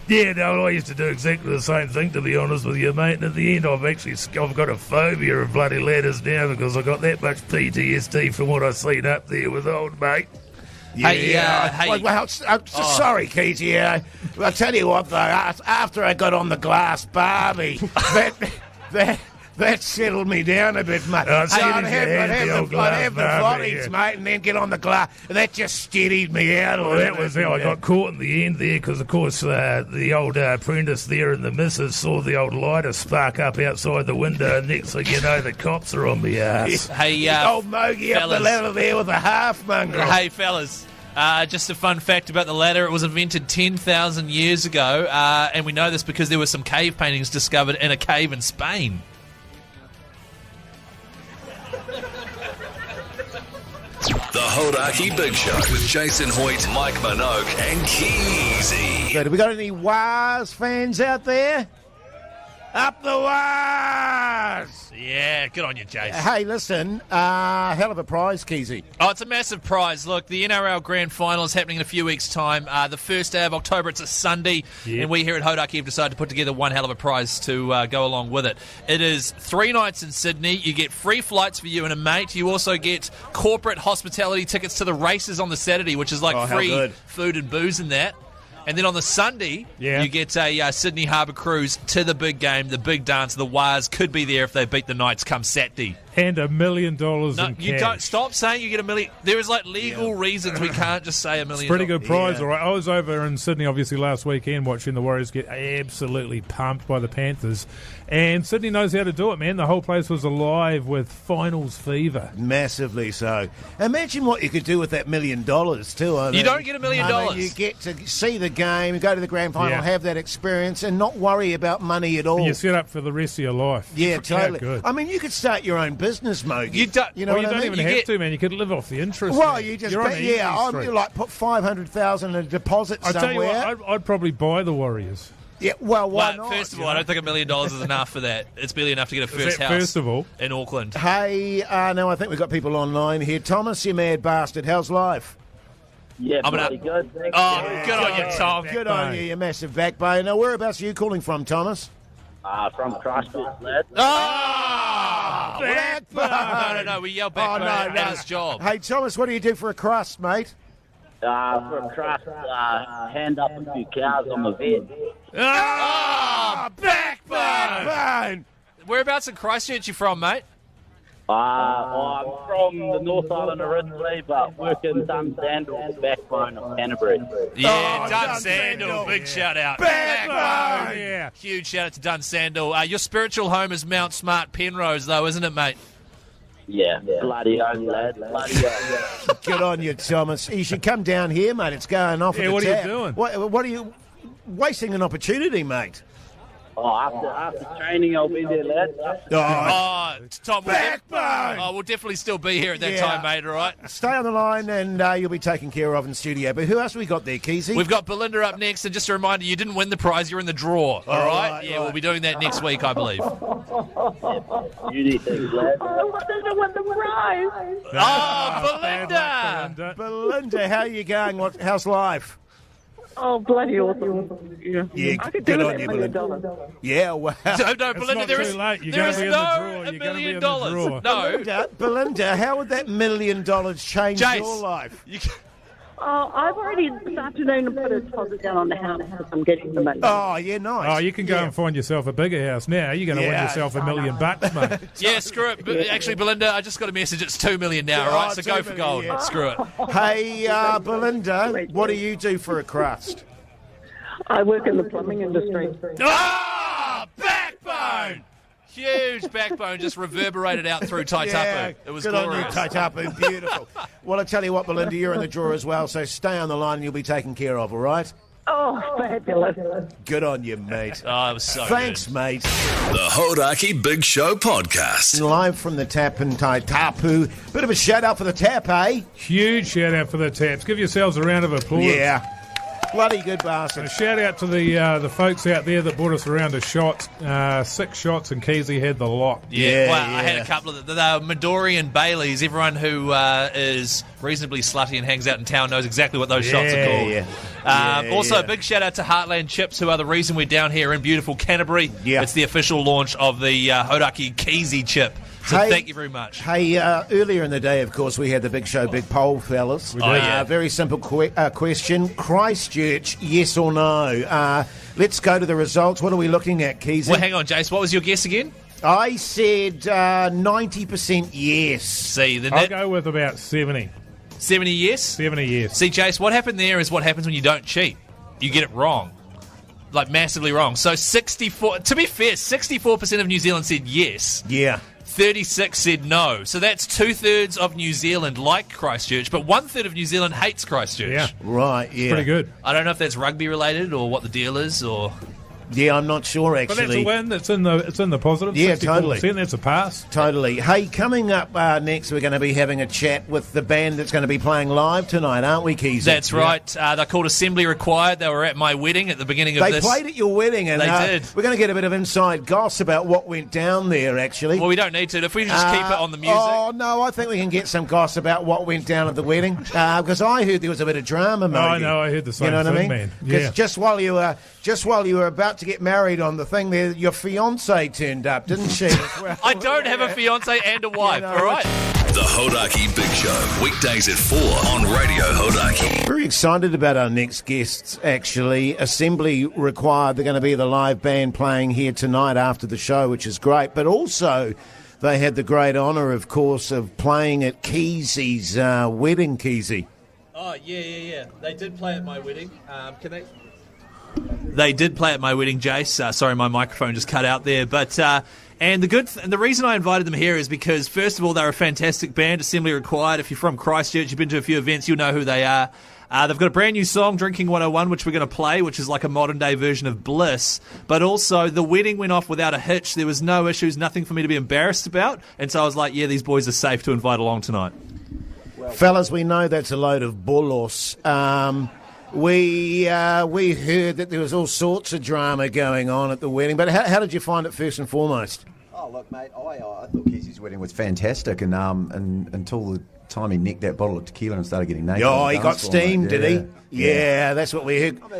Yeah, no, I used to do exactly the same thing, to be honest with you, mate. And at the end, I've got a phobia of bloody ladders now because I got that much PTSD from what I seen up there with old mate. Yeah, Hey, sorry, Keyzie. I'll tell you what, though, after I got on the glass Barbie, that settled me down a bit, mate. I'd have the bodies, mate, and then get on the glass, and that just steadied me out. Well, that was how I got caught in the end there, because, of course, the old apprentice there and the missus saw the old lighter spark up outside the window, and next thing you know, the cops are on me ass. Hey, old Mogi up the ladder there with a half mongrel. Hey, fellas. Just a fun fact about the ladder. It was invented 10,000 years ago, and we know this because there were some cave paintings discovered in a cave in Spain. The Hauraki Big Show with Jason Hoyt, Mike Minogue, and Keyzie. So, have we got any Wars fans out there? Up the Wars! Yeah, good on you, Jase. Hey, listen, hell of a prize, Keyzie. Oh, it's a massive prize. Look, the NRL Grand Final is happening in a few weeks' time. The first day of October, it's a Sunday, and we here at Hauraki have decided to put together one hell of a prize to go along with it. It is 3 nights in Sydney. You get free flights for you and a mate. You also get corporate hospitality tickets to the races on the Saturday, which is like free food and booze and that. And then on the Sunday, you get a Sydney Harbour cruise to the big game, the big dance. The Wars could be there if they beat the Knights come Saturday. And $1 million in cash. You don't stop saying you get $1 million. There is like legal reasons we can't just say $1 million. It's pretty good prize, all right. I was over in Sydney, obviously, last weekend watching the Warriors get absolutely pumped by the Panthers. And Sydney knows how to do it, man. The whole place was alive with finals fever. Massively so. Imagine what you could do with that $1 million, too. I mean, you don't get $1 million. I mean, you get to see the game, go to the grand final, have that experience, and not worry about money at all. And you're set up for the rest of your life. Yeah, totally. Good. I mean, you could start your own business, Mogi. You don't even have to, man. You could live off the interest. Well, you just I'd like put $500,000 in a deposit somewhere. Tell you what, I'd probably buy the Warriors. Yeah, well, why not? First of all, I don't think $1 million is enough for that. It's barely enough to get a first house. First of all, in Auckland. Hey, now I think we've got people online here. Thomas, you mad bastard. How's life? Yeah, pretty good. Good on you, Tom. Good on you, you massive backbone. Now, whereabouts are you calling from, Thomas? From Christchurch, lad. Backbone! No, we yell backbone at his job. Hey, Thomas, what do you do for a crust, mate? For a crust, hand up a few cows on the vet. Backbone! Whereabouts in Christchurch you from, mate? I'm from the North Island originally, but work in Dunsandel, backbone of Canterbury. Yeah, Dunsandel, big shout out. Backbone! Yeah. Huge shout out to Dunsandel. Your spiritual home is Mount Smart Penrose, though, isn't it, mate? Yeah, bloody own, lad. Bloody own. Good on you, Thomas. You should come down here, mate. It's going off. Yeah, what are you doing? What are you wasting an opportunity, mate? After training, I'll be there, lad. Tom, Backbone! we'll definitely still be here at that time, mate, all right? Stay on the line and you'll be taken care of in studio. But who else have we got there, Keyzie? We've got Belinda up next, and just a reminder, you didn't win the prize, you're in the draw, all right? Yeah, we'll be doing that next week, I believe. You need things, lad. I wanted to win the prize. Belinda! Belinda, how are you going? How's life? Oh, bloody awesome. Yeah, I could good do on you, $1 million. Yeah, wow. No, Belinda, there is no $1 million. No. Belinda, how would that $1 million change your life? Oh, I've already this afternoon put a deposit down on the house because I'm getting the money. Oh, yeah, nice. Oh, you can go and find yourself a bigger house now. You're going to win yourself $1 million, mate. Yeah, screw it. Actually, Belinda, I just got a message. It's $2 million now, right? So go for gold. Yeah. Screw it. Hey, Belinda, what do you do for a crust? I work in the plumbing industry. Backbone! huge backbone just reverberated out through Taitapu. Yeah, It was good glorious. on you, Taitapu. Beautiful. Well, I tell you what, Belinda, you're in the draw as well, so stay on the line and you'll be taken care of, all right? Oh, fabulous. Good on you, mate. Oh, it was so Thanks, good. mate. The Hauraki Big Show podcast. Live from the tap in Taitapu. Bit of a shout out for the tap, eh? Huge shout out for the Taps. Give yourselves a round of applause. Yeah. Bloody good And a bastard. shout out to the folks out there that brought us a round of shots. 6 shots, and Keyzie had the lot. Yeah, well, I had a couple of the Midori and Bailey's. Everyone who is reasonably slutty and hangs out in town knows exactly what those shots are called. Also, a big shout out to Heartland Chips, who are the reason we're down here in beautiful Canterbury. Yeah. It's the official launch of the Hauraki Keyzie chip. So thank you very much. Hey, earlier in the day, of course, we had the Big Show, Big Poll, fellas. Very simple question. Christchurch, yes or no? Let's go to the results. What are we looking at, Keyzie? Well, hang on, Jase. What was your guess again? I said 90% yes. See, then I'll go with about 70. 70 yes? 70 yes. See, Jase, what happened there is what happens when you don't cheat. You get it wrong. Like, massively wrong. So 64... To be fair, 64% of New Zealand said yes. Yeah. 36 said no. So that's 2/3 of New Zealand like Christchurch, but 1/3 of New Zealand hates Christchurch. Yeah. Right, yeah. Pretty good. I don't know if that's rugby related or what the deal is, or... Yeah, I'm not sure, But that's a actually. win. It's in the positive. Yeah, 64%, totally. That's a pass. Totally. Hey, coming up next, we're going to be having a chat with the band that's going to be playing live tonight, aren't we, Keyzie? That's right. They're called Assembly Required. They were at my wedding at the beginning of They this. played at your wedding, and They did. we're going to get a bit of inside goss about what went down there, actually. Well, we don't need to. If we just keep it on the music. Oh, no, I think we can get some goss about what went down at the wedding, because I heard there was a bit of drama, mate. I know, I heard the same You know what thing, I mean? man. Because Yeah. just while you were about to get married on the thing there, your fiancée turned up, didn't she? as well? I don't have a fiance and a wife, know, all right? The Hauraki Big Show. Weekdays at 4 on Radio Hauraki. Very excited about our next guests, actually. Assembly Required. They're going to be the live band playing here tonight after the show, which is great. But also, they had the great honour, of course, of playing at Keyzie's wedding, Keyzie. Oh, yeah. They did play at my wedding. Can they... They did play at my wedding, Jase. Sorry, my microphone just cut out there. But and the reason I invited them here is because, first of all, they're a fantastic band, Assembly Required. If you're from Christchurch, you've been to a few events, you'll know who they are. They've got a brand new song, Drinking 101, which we're going to play, which is like a modern-day version of Bliss. But also, the wedding went off without a hitch. There was no issues, nothing for me to be embarrassed about. And so I was like, yeah, these boys are safe to invite along tonight. Fellas, we know that's a load of bullos. We heard that there was all sorts of drama going on at the wedding, but how did you find it first and foremost? Oh, look, mate, I thought Keizie's wedding was fantastic, and until the time he nicked that bottle of tequila and started getting naked. Oh, he got steamed, did he? Yeah, that's what we heard. I mean,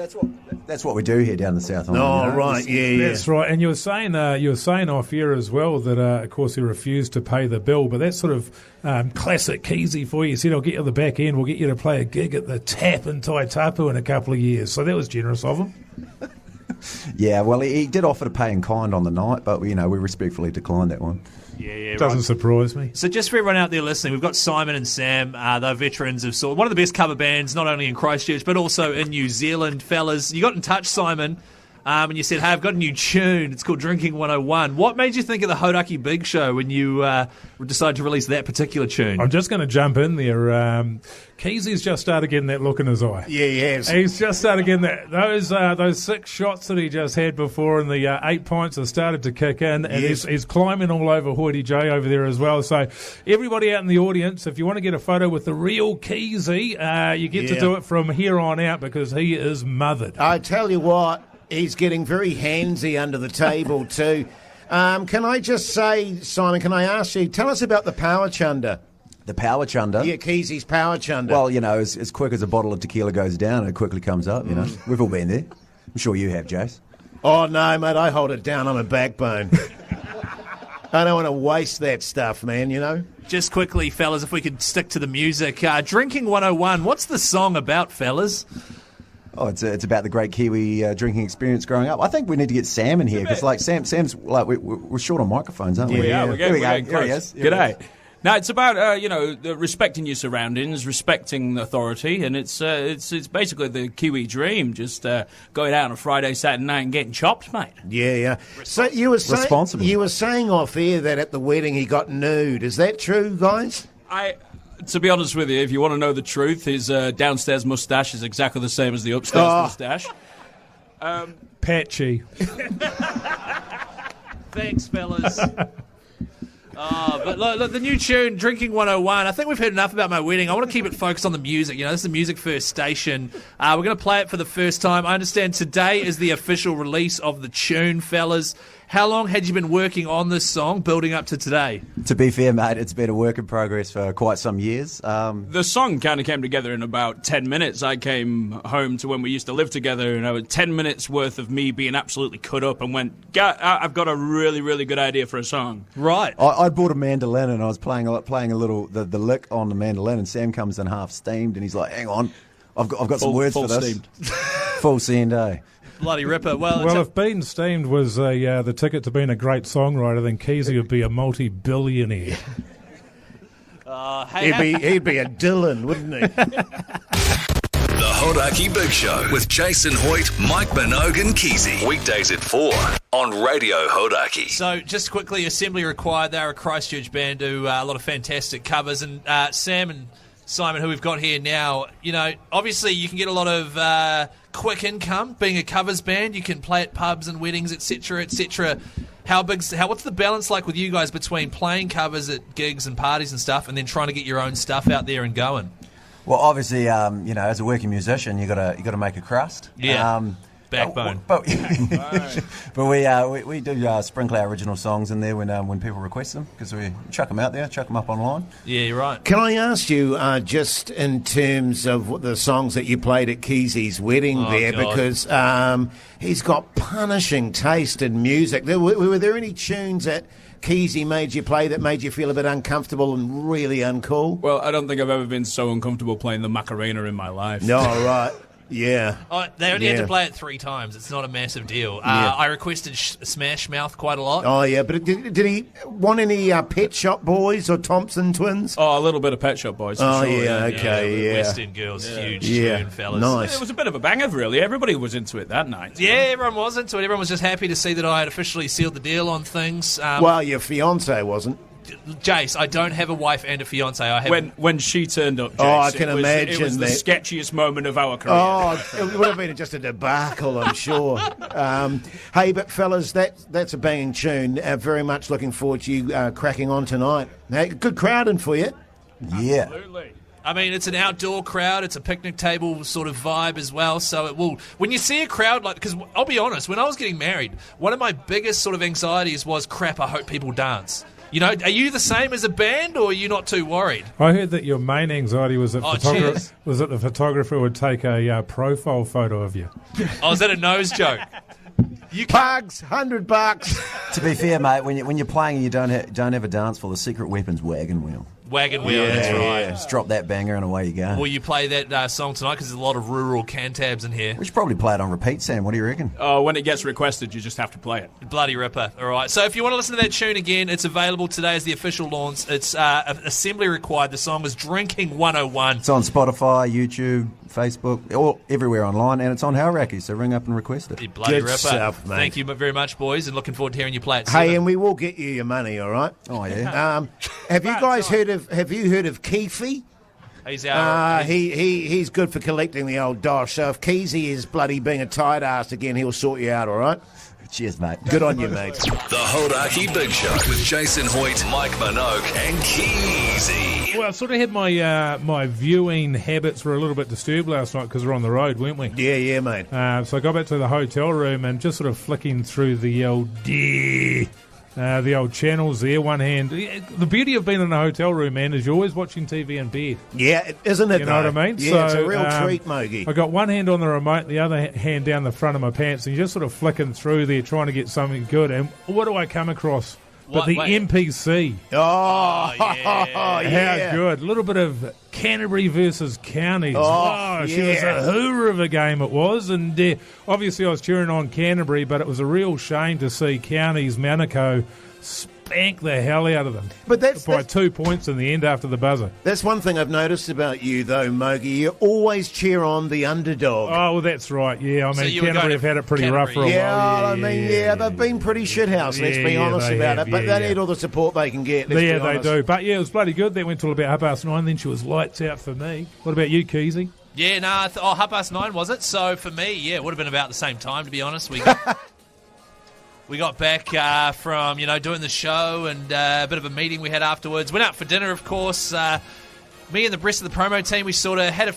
that's what we do here down the South Island. Oh, you know? right, yeah. That's right. And you were saying off air as well that, of course, he refused to pay the bill. But that's sort of classic Keyzie for you. He said, I'll get you at the back end. We'll get you to play a gig at the Tap in Taitapu in a couple of years. So that was generous of him. Yeah, well, he did offer to pay in kind on the night, but, we respectfully declined that one. Yeah, Doesn't surprise me. So just for everyone out there listening, we've got Simon and Sam. They're veterans of one of the best cover bands, not only in Christchurch, but also in New Zealand, fellas. You got in touch, Simon, and you said, hey, I've got a new tune. It's called Drinking 101. What made you think of the Hauraki Big Show when you decided to release that particular tune? I'm just going to jump in there. Keizie's just started getting that look in his eye. Yeah, he has. He's just started getting that. Those 6 shots that he just had before and the 8 pints have started to kick in. And he's climbing all over Hoity J over there as well. So everybody out in the audience, if you want to get a photo with the real Keyzie, you get to do it from here on out because he is mothered. I tell you what, he's getting very handsy under the table too. Can I just say, Simon, can I ask you, tell us about the Power Chunder. The Power Chunder? Yeah, Keyzie's Power Chunder. Well, as quick as a bottle of tequila goes down, it quickly comes up, We've all been there. I'm sure you have, Jase. Oh, no, mate, I hold it down. I'm a backbone. I don't want to waste that stuff, man, Just quickly, fellas, if we could stick to the music. Drinking 101, what's the song about, fellas? Oh, it's about the great Kiwi drinking experience growing up. I think we need to get Sam in here because, Sam's like we're short on microphones, aren't we? Yeah, we are. Here we go. Here he is. G'day. No, it's about respecting your surroundings, respecting authority, and it's basically the Kiwi dream. Just going out on a Friday, Saturday night, and getting chopped, mate. Yeah. So you were saying off air that at the wedding he got nude. Is that true, guys? To be honest with you, if you want to know the truth, his downstairs moustache is exactly the same as the upstairs moustache. Patchy. Thanks, fellas. But look, the new tune, Drinking 101, I think we've heard enough about my wedding. I want to keep it focused on the music. This is the Music First station. We're going to play it for the first time. I understand today is the official release of the tune, fellas. How long had you been working on this song, building up to today? To be fair, mate, it's been a work in progress for quite some years. The song kind of came together in about 10 minutes. I came home to when we used to live together, 10 minutes worth of me being absolutely cut up and went, I've got a really, really good idea for a song. Right. I bought a mandolin and I was playing a little, the lick on the mandolin, and Sam comes in half steamed and he's like, hang on, I've got some words for this. Steamed. Full send, eh? Bloody ripper. Well, if being steamed was the ticket to being a great songwriter, then Keyzie would be a multi-billionaire. He'd be a Dylan, wouldn't he? The Hauraki Big Show with Jason Hoyt, Mike Minogue and Keyzie. Weekdays at 4 on Radio Hauraki. So, just quickly, Assembly Required. They're a Christchurch band who do a lot of fantastic covers. And Sam and Simon, who we've got here now, obviously you can get a lot of quick income being a covers band. You can play at pubs and weddings, etc., etc. What's the balance like with you guys between playing covers at gigs and parties and stuff, and then trying to get your own stuff out there and going? Well, obviously, as a working musician, you got to make a crust. Yeah. Backbone. But we do sprinkle our original songs in there when people request them, because we chuck them out there, chuck them up online. Yeah, you're right. Can I ask you, just in terms of the songs that you played at Keyzie's wedding God. Because he's got punishing taste in music. Were there any tunes that Keyzie made you play that made you feel a bit uncomfortable and really uncool? Well, I don't think I've ever been so uncomfortable playing the Macarena in my life. No, right. Yeah. They only had to play it 3 times. It's not a massive deal. I requested Smash Mouth quite a lot. Oh, yeah. But did he want any Pet Shop Boys or Thompson Twins? Oh, a little bit of Pet Shop Boys. Oh, sure, yeah. Okay, yeah. Western Girls, huge tune, fellas. Nice. It was a bit of a banger, really. Everybody was into it that night. Yeah, everyone was into it. Everyone was just happy to see that I had officially sealed the deal on things. Well, your fiancé wasn't. Jace, I don't have a wife and a fiance. I have. When she turned up, Jace, I can imagine it was the sketchiest moment of our career. Oh, it would have been just a debacle, I'm sure. Hey, but fellas, that's a banging tune. Very much looking forward to you cracking on tonight. Hey, good crowd in for you. Yeah. Absolutely. I mean, it's an outdoor crowd. It's a picnic table sort of vibe as well. So it will. When you see a crowd like, because I'll be honest, when I was getting married, one of my biggest sort of anxieties was, crap, I hope people dance. Are you the same as a band, or are you not too worried? I heard that your main anxiety was that the photographer would take a profile photo of you. Oh, is that a nose joke? Bugs, $100. To be fair, mate, when you're playing and you don't have a dance floor, the secret weapon's wagon wheel. Wagon wheel, that's right. Just drop that banger and away you go. Will you play that song tonight? Because there's a lot of rural cantabs in here. We should probably play it on repeat, Sam. What do you reckon? Oh, when it gets requested, you just have to play it. Bloody ripper. All right. So if you want to listen to that tune again, it's available today as the official launch. It's Assembly Required. The song is Drinking 101. It's on Spotify, YouTube, Facebook, all everywhere online, and it's on Hauraki, so ring up and request it. Bloody Good ripper. stuff, mate. Thank you very much, boys, and looking forward to hearing you play it. Hey, and we will get you your money, all right? Oh, yeah. Have you guys heard of Keyzie? He's good for collecting the old dosh. So if Keyzie is bloody being a tight ass again, he'll sort you out, all right? Cheers, mate. Good on you, mate. The Hauraki Big Show with Jason Hoyt, Mike Minogue and Keyzie. Well, I sort of had my viewing habits were a little bit disturbed last night because we're on the road, weren't we? Yeah, mate. So I got back to the hotel room and just sort of flicking through the old channels there. One hand, the beauty of being in a hotel room, man, is you're always watching TV in bed. Yeah, isn't it? You know what I mean? Yeah, so, it's a real treat, Mogi. I got one hand on the remote, the other hand down the front of my pants, and you're just sort of flicking through there trying to get something good. And what do I come across? But the MPC. Oh, yeah. How good. A little bit of Canterbury versus Counties. She was a hooer of a game it was. And obviously I was cheering on Canterbury, but it was a real shame to see Counties Monaco spanked the hell out of them. But that's by 2 points in the end after the buzzer. That's one thing I've noticed about you, though, Mogi. You always cheer on the underdog. Oh, well, that's right. Yeah, I mean, Canterbury have had it pretty rough for a while. They've been pretty shithouse, let's be honest about it. But they need all the support they can get, let's be honest. They do. But, it was bloody good. That went till about 9:30, then she was lights out for me. What about you, Keyzie? Yeah, 9:30 was it? So for me, it would have been about the same time, to be honest. We got back from, doing the show and a bit of a meeting we had afterwards. Went out for dinner, of course. Me and the rest of the promo team, we sort of had a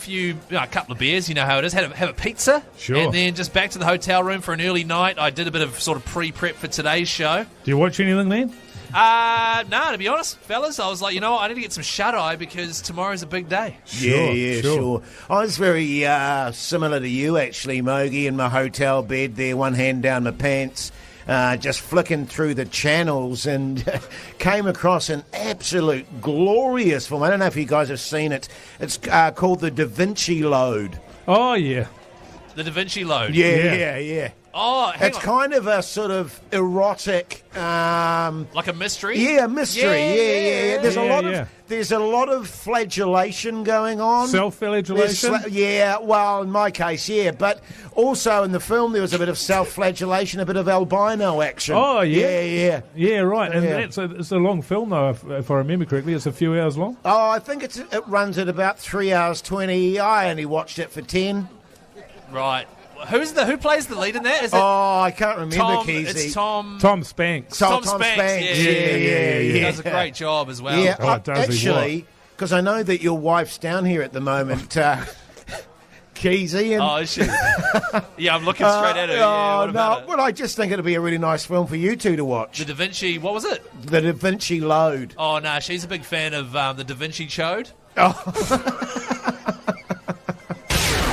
couple of beers, you know how it is, have a pizza. Sure. And then just back to the hotel room for an early night. I did a bit of sort of pre-prep for today's show. Do you watch anything then? To be honest, fellas, I was like, I need to get some shut-eye because tomorrow's a big day. Sure. I was very similar to you, actually, Mogi, in my hotel bed there, one hand down my pants, just flicking through the channels and came across an absolute glorious film. I don't know if you guys have seen it. It's called The Da Vinci Load. Oh, yeah. The Da Vinci Load? Yeah. Oh, it's kind of a sort of erotic, like a mystery. Yeah, mystery. Yeah. There's a lot of flagellation going on. Self-flagellation. Well, in my case, but also in the film there was a bit of self-flagellation, a bit of albino action. Oh yeah, right. And it's a long film though, if I remember correctly. It's a few hours long. Oh, I think it runs at about 3 hours 20. I only watched it for 10. Right. Who plays the lead in that? Is it I can't remember, Keyzie. It's Tom Spanks. Tom Spanks. Yeah. He does a great job as well. Yeah, actually, because I know that your wife's down here at the moment, Keyzie. Oh, is she? Yeah, I'm looking straight at her. Well, I just think it'll be a really nice film for you two to watch. The Da Vinci, what was it? The Da Vinci Load. Oh, no, she's a big fan of the Da Vinci Chode.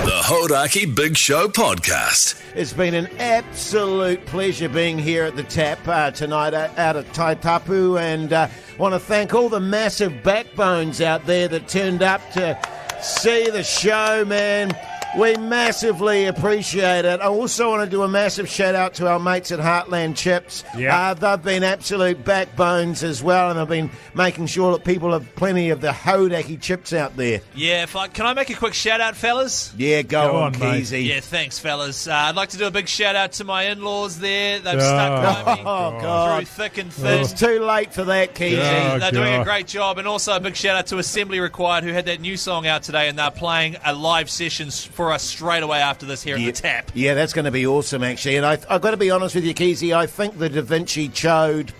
The Hauraki Big Show podcast. It's been an absolute pleasure being here at the Tap tonight out at Taitapu, and want to thank all the massive backbones out there that turned up to see the show, man. We massively appreciate it. I also want to do a massive shout out to our mates at Heartland Chips. Yeah. They've been absolute backbones as well, and they've been making sure that people have plenty of the Hauraki chips out there. Yeah, can I make a quick shout out, fellas? Yeah, go on, Keyzie. Mate. Yeah, thanks, fellas. I'd like to do a big shout out to my in-laws there. They've stuck by me through thick and thin. It's too late for that, Keyzie. They're doing a great job. And also a big shout out to Assembly Required, who had that new song out today, and they're playing a live session for us straight away after this here at the Tap. Yeah, that's going to be awesome, actually. And I've got to be honest with you, Keyzie, I think the Da Vinci Chode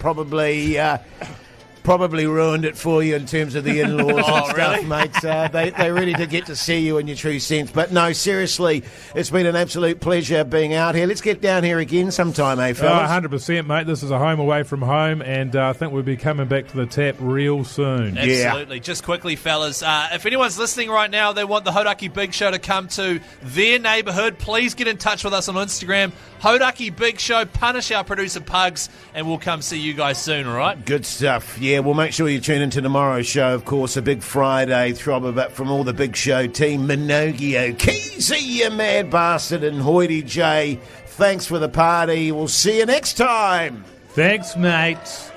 probably ruined it for you in terms of the in-laws and stuff, mates. They really did get to see you in your true sense. But no, seriously, it's been an absolute pleasure being out here. Let's get down here again sometime, fellas? 100%, mate. This is a home away from home, and I think we'll be coming back to the Tap real soon. Absolutely. Yeah. Just quickly, fellas, if anyone's listening right now, they want the Hauraki Big Show to come to their neighbourhood, please get in touch with us on Instagram. Hauraki Big Show, punish our producer Pugs, and we'll come see you guys soon, all right? Good stuff. Yeah, well, make sure you tune into tomorrow's show, of course, a big Friday throbber, but from all the Big Show team, Minogio, Keyzie, you mad bastard, and Hoity J. Thanks for the party. We'll see you next time. Thanks, mates.